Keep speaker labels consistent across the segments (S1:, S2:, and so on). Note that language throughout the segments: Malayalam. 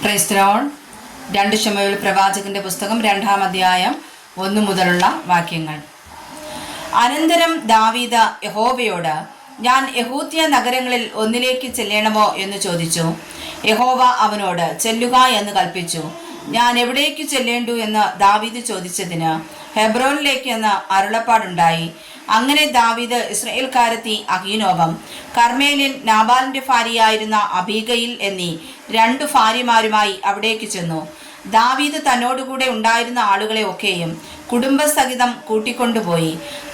S1: Praise the Lord. 2 ശമൂവേൽ പ്രവാചകന്റെ പുസ്തകം 2-ാം അധ്യായം 1 മുതലുള്ള വാക്യങ്ങൾ. അനന്തരം ദാവീദ് യഹോവയോട്, ഞാൻ യഹൂദ്യ നഗരങ്ങളിൽ ഒന്നിലേക്ക് ചെല്ലണമോ എന്ന് ചോദിച്ചു. യഹോവ അവനോട്, ചെല്ലുക എന്ന് കൽപ്പിച്ചു. ഞാൻ എവിടേക്ക് ചെല്ലേണ്ടു എന്ന് ദാവീദ് ചോദിച്ചതിന്, ഹെബ്രോനിലേക്ക് എന്ന് അരുളപ്പാടുണ്ടായി. അങ്ങനെ ദാവീദ് ഇസ്രായേൽക്കാരത്തി അഹീനോവം, കർമ്മേലിൽ നാബാലിന്റെ ഭാര്യയായിരുന്ന അബീഗയിൽ എന്നീ 2 ഭാര്യമാരുമായി അവിടേക്ക് ചെന്നു. ദാവീദ് തന്നോടുകൂടെ ഉണ്ടായിരുന്ന ആളുകളെ ഒക്കെയും കുടുംബസഹിതം കൂട്ടിക്കൊണ്ടുപോയി.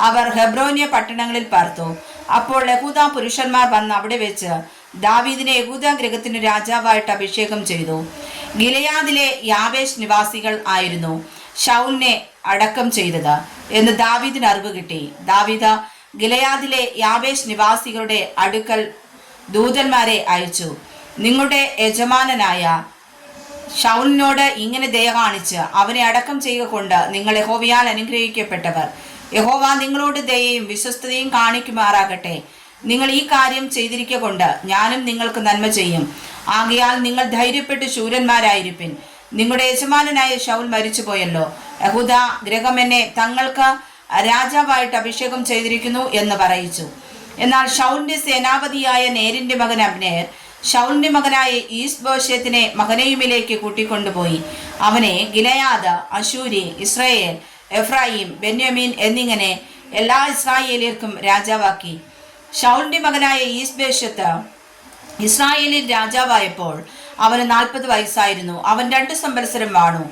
S1: അവർ ഹെബ്രോന്യ പട്ടണങ്ങളിൽ പാർത്തു. അപ്പോൾ യഹൂദ പുരുഷന്മാർ വന്ന് അവിടെ വെച്ച് ദാവീദിനെ യഹൂദ ഗൃഹത്തിന് രാജാവായിട്ട് അഭിഷേകം ചെയ്തു. ഗിലെയാദിലെ യാബേശ് നിവാസികൾ ആയിരുന്നു ശൗലിനെ അടക്കം ചെയ്തത് എന്ന് ദാവീദിന് അറിവ് കിട്ടി. ദാവീദ് ഗിലെയാദിലെ യാബേശ് നിവാസികളുടെ അടുക്കൽ ദൂതന്മാരെ അയച്ചു. നിങ്ങളുടെ യജമാനനായ ശൗലിനോട് ഇങ്ങനെ ദയ കാണിച്ച് അവനെ അടക്കം ചെയ്യുക കൊണ്ട് നിങ്ങൾ യഹോവയാൽ അനുഗ്രഹിക്കപ്പെട്ടവർ. യഹോവ നിങ്ങളോട് ദയയും വിശ്വസ്തതയും കാണിക്കുമാറാകട്ടെ. നിങ്ങൾ ഈ കാര്യം ചെയ്തിരിക്കുക കൊണ്ട് ഞാനും നിങ്ങൾക്ക് നന്മ ചെയ്യും. ആകയാൽ നിങ്ങൾ ധൈര്യപ്പെട്ട് ശൂരന്മാരായിരിപ്പിൻ. നിങ്ങളുടെ യജമാനനായ ശൗൽ മരിച്ചുപോയല്ലോ. യഹൂദ ഗൃഹം എന്നെ തങ്ങൾക്ക് രാജാവായിട്ട് അഭിഷേകം ചെയ്തിരിക്കുന്നു എന്ന് പറയിച്ചു. എന്നാൽ ശൗലിന്റെ സേനാപതിയായ നേരിന്റെ മകൻ അബ്നേർ ശൗലിന്റെ മകനായ ഈസ്ബോശത്തിനെ മഹനയീമിലേക്ക് കൂട്ടിക്കൊണ്ടുപോയി. അവനെ ഗിലെയാദ്, അശൂരി, ഇസ്രായേൽ, എഫ്രായിം, ബെന്യാമീൻ എന്നിങ്ങനെ എല്ലാ ഇസ്രായേലിയർക്കും രാജാവാക്കി. ശൗലിന്റെ മകനായ ഈസ്ബോശത്ത് ഇസ്രായേലിൽ രാജാവായപ്പോൾ അവന് 40 വയസ്സായിരുന്നു. അവൻ 2 സംവത്സരം വാണു.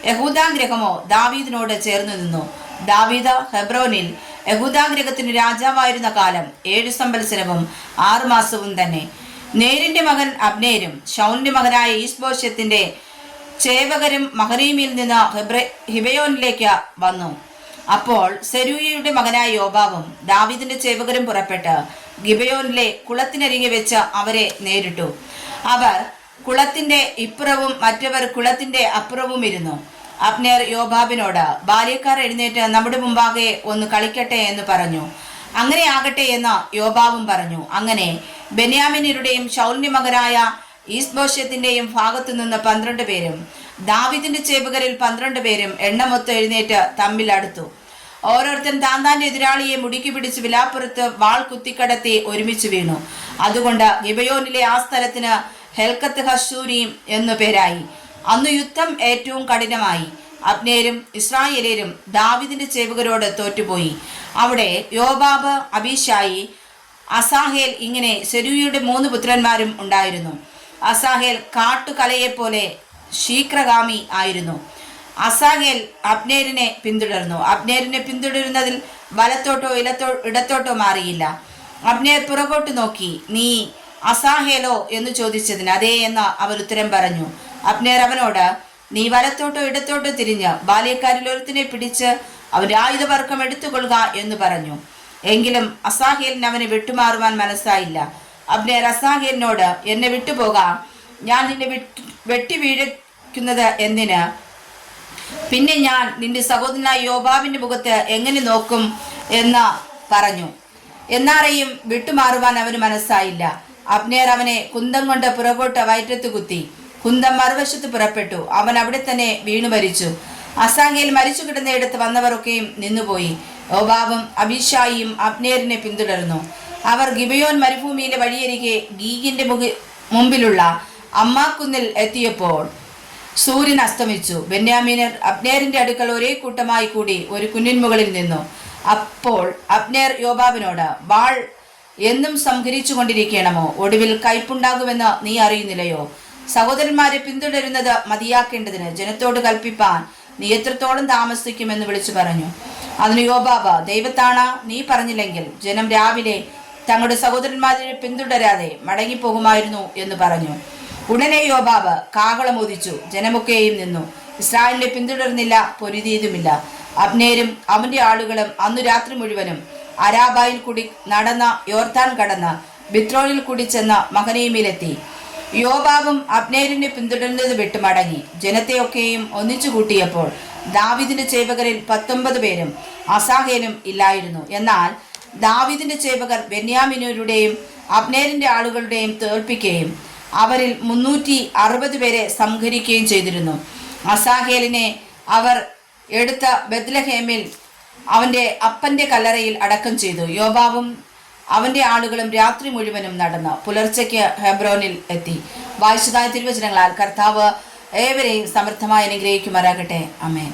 S1: യഹൂദാഗ്രഹമോ ദാവീദിനോട് ചേർന്ന് നിന്നു. ദാവീദ് ഹെബ്രോനിൽ യഹൂദാഗ്രഹത്തിന് രാജാവായിരുന്ന കാലം 7 സംവത്സരവും 6 മാസവും തന്നെ. നേരിന്റെ മകൻ അബ്നേരും ശൗലിന്റെ മകനായ ഈസ്ബോശത്തിന്റെ ചേവകരും മഹനയീമിൽ നിന്ന് ഹിബയോനിലേക്ക് വന്നു. അപ്പോൾ സെരൂയയുടെ മകനായ യോബാബും ദാവീദിന്റെ ചേവകരും പുറപ്പെട്ട് ഗിബയോനിലെ കുളത്തിനരികെ വെച്ച് അവരെ നേരിട്ടു. അവർ കുളത്തിന്റെ ഇപ്പുറവും മറ്റവർ കുളത്തിന്റെ അപ്പുറവും ഇരുന്നു. അബ്നേർ യോബാബിനോട്, ബാല്യക്കാർ എഴുന്നേറ്റ് നമ്മുടെ മുമ്പാകെ ഒന്ന് കളിക്കട്ടെ എന്ന് പറഞ്ഞു. അങ്ങനെ ആകട്ടെ എന്ന് യോബാബും പറഞ്ഞു. അങ്ങനെ ബെന്യാമീന്യരുടെയും ശൗലിന്റെ മകനായ ഈസ്ബോശത്തിന്റെയും ഭാഗത്തു നിന്ന് 12 പേരും ദാവീദിന്റെ ചേവകരിൽ 12 പേരും എണ്ണമൊത്ത് എഴുന്നേറ്റ് തമ്മിൽ അടുത്തു. ഓരോരുത്തൻ താന്താന്റെ എതിരാളിയെ മുടുക്കി പിടിച്ച് വിലാപ്പുറത്ത് വാൾ കുത്തിക്കടത്തി ഒരുമിച്ച് വീണു. അതുകൊണ്ട് ഗിബയോനിലെ ആ സ്ഥലത്തിന് ഹെൽക്കത്ത് ഹശൂരീം എന്നു പേരായി. അന്ന് യുദ്ധം ഏറ്റവും കഠിനമായി. അബ്നേരും ഇസ്രായേലും ദാവീദിന്റെ ചേവകരോട് തോറ്റുപോയി. അവിടെ യോബാബ്, അബീശായി, അസാഹേൽ ഇങ്ങനെ സെരൂയയുടെ 3 പുത്രന്മാരും ഉണ്ടായിരുന്നു. അസാഹേൽ കാട്ടുകലയെപ്പോലെ ശീഘ്രഗാമി ആയിരുന്നു. അസാഹേൽ അബ്നേരിനെ പിന്തുടർന്നു. അബ്നേരിനെ പിന്തുടരുന്നതിൽ വലത്തോട്ടോ ഇടത്തോട്ടോ മാറിയില്ല. അബ്നേർ പുറകോട്ട് നോക്കി, നീ അസാഹേലോ എന്ന് ചോദിച്ചതിന് അതേ എന്ന് അവർ ഉത്തരം പറഞ്ഞു. അബ്നേർ അവനോട്, നീ വലത്തോട്ടോ ഇടത്തോട്ടോ തിരിഞ്ഞ് ബാല്യക്കാരിൽ ഒരുത്തിനെ പിടിച്ച് അവന്റെ ആയുധവർക്കം എടുത്തുകൊള്ളുക എന്ന് പറഞ്ഞു. എങ്കിലും അസാഹേലിന് അവനെ വിട്ടുമാറുവാൻ മനസ്സായില്ല. അബ്നേർ അസാഹേലിനോട്, എന്നെ വിട്ടുപോകാം, ഞാൻ നിന്നെ വെട്ടി വീഴിക്കുന്നത് എന്തിന്? പിന്നെ ഞാൻ നിന്റെ സഹോദരനായ യോബാബിന്റെ മുഖത്ത് എങ്ങനെ നോക്കും എന്ന് പറഞ്ഞു. എന്നാരെയും വിട്ടുമാറുവാൻ അവന് മനസ്സായില്ല. അബ്നേർ അവനെ കുന്തം കൊണ്ട് പുറകോട്ട് വയറ്റത്ത് കുത്തി. കുന്തം മറുവശത്ത് പുറപ്പെട്ടു. അവൻ അവിടെ തന്നെ വീണു മരിച്ചു. അസാഹേൽ മരിച്ചു കിടന്നയിടത്ത് വന്നവരൊക്കെയും നിന്നുപോയി. യോബാബും അബീശായിയും അബ്നേരിനെ പിന്തുടർന്നു. അവർ ഗിബയോൻ മരുഭൂമിയിലെ വഴിയരികെ ഗീഗിന്റെ മുമ്പിലുള്ള അമ്മാക്കുന്നിൽ എത്തിയപ്പോൾ സൂര്യൻ അസ്തമിച്ചു. ബെന്യാമീനർ അബ്നേരിന്റെ അടുക്കൽ ഒരേ കൂട്ടമായി കൂടി ഒരു കുന്നിൻ മുകളിൽ നിന്നു. അപ്പോൾ അബ്നേർ യോബാബിനോട്, വാൾ എന്നും സംഹരിച്ചു കൊണ്ടിരിക്കണമോ? ഒടുവിൽ കയ്പുണ്ടാകുമെന്ന് നീ അറിയുന്നില്ലയോ? സഹോദരന്മാരെ പിന്തുടരുന്നത് മതിയാക്കേണ്ടതിന് ജനത്തോട് കൽപ്പിപ്പാൻ നീ എത്രത്തോളം താമസിക്കുമെന്ന് വിളിച്ചു പറഞ്ഞു. അതിന് യോബാബ്, ദൈവത്താണ നീ പറഞ്ഞില്ലെങ്കിൽ ജനം രാവിലെ തങ്ങളുടെ സഹോദരന്മാരെ പിന്തുടരാതെ മടങ്ങിപ്പോകുമായിരുന്നു എന്ന് പറഞ്ഞു. ഉടനെ യോബാബ് കാഹളമോദിച്ചു. ജനമൊക്കെയും നിന്നു. ഇസ്രായേലിനെ പിന്തുടർന്നില്ല, പൊരുതിയതുമില്ല. അബ്നേരും അവന്റെ ആളുകളും അന്നു രാത്രി മുഴുവനും അരാബായിൽ കൂടി നടന്ന യോർദാൻ കടന്ന് ബിത്രോനിൽ കൂടി ചെന്ന് മഹനയീമിലെത്തി. യോബാബും അബ്നേരിനെ പിന്തുടരുന്നത് വിട്ടു മടങ്ങി. ജനത്തെയൊക്കെയും ഒന്നിച്ചു കൂട്ടിയപ്പോൾ ദാവീദിന്റെ ചേവകരിൽ 19 പേരും അസാഹേലും ഇല്ലായിരുന്നു. എന്നാൽ ദാവീദിന്റെ ചേവകർ ബെന്യാമീന്യരുടെയും അബ്നേരിന്റെ ആളുകളുടെയും തോൽപ്പിക്കുകയും അവരിൽ 360 പേരെ സംഹരിക്കുകയും ചെയ്തിരുന്നു. അസാഹേലിനെ അവർ എടുത്ത ബെത്ലഹേമിൽ അവൻ്റെ അപ്പൻ്റെ കല്ലറയിൽ അടക്കം ചെയ്തു. യോബാബും അവൻ്റെ ആളുകളും രാത്രി മുഴുവനും നടന്നു പുലർച്ചയ്ക്ക് ഹെബ്രോനിൽ എത്തി. വായിച്ചതായ തിരുവചനങ്ങളാൽ കർത്താവ് ഏവരെയും സമൃദ്ധമായി അനുഗ്രഹിക്കുമാറാകട്ടെ. ആമേൻ.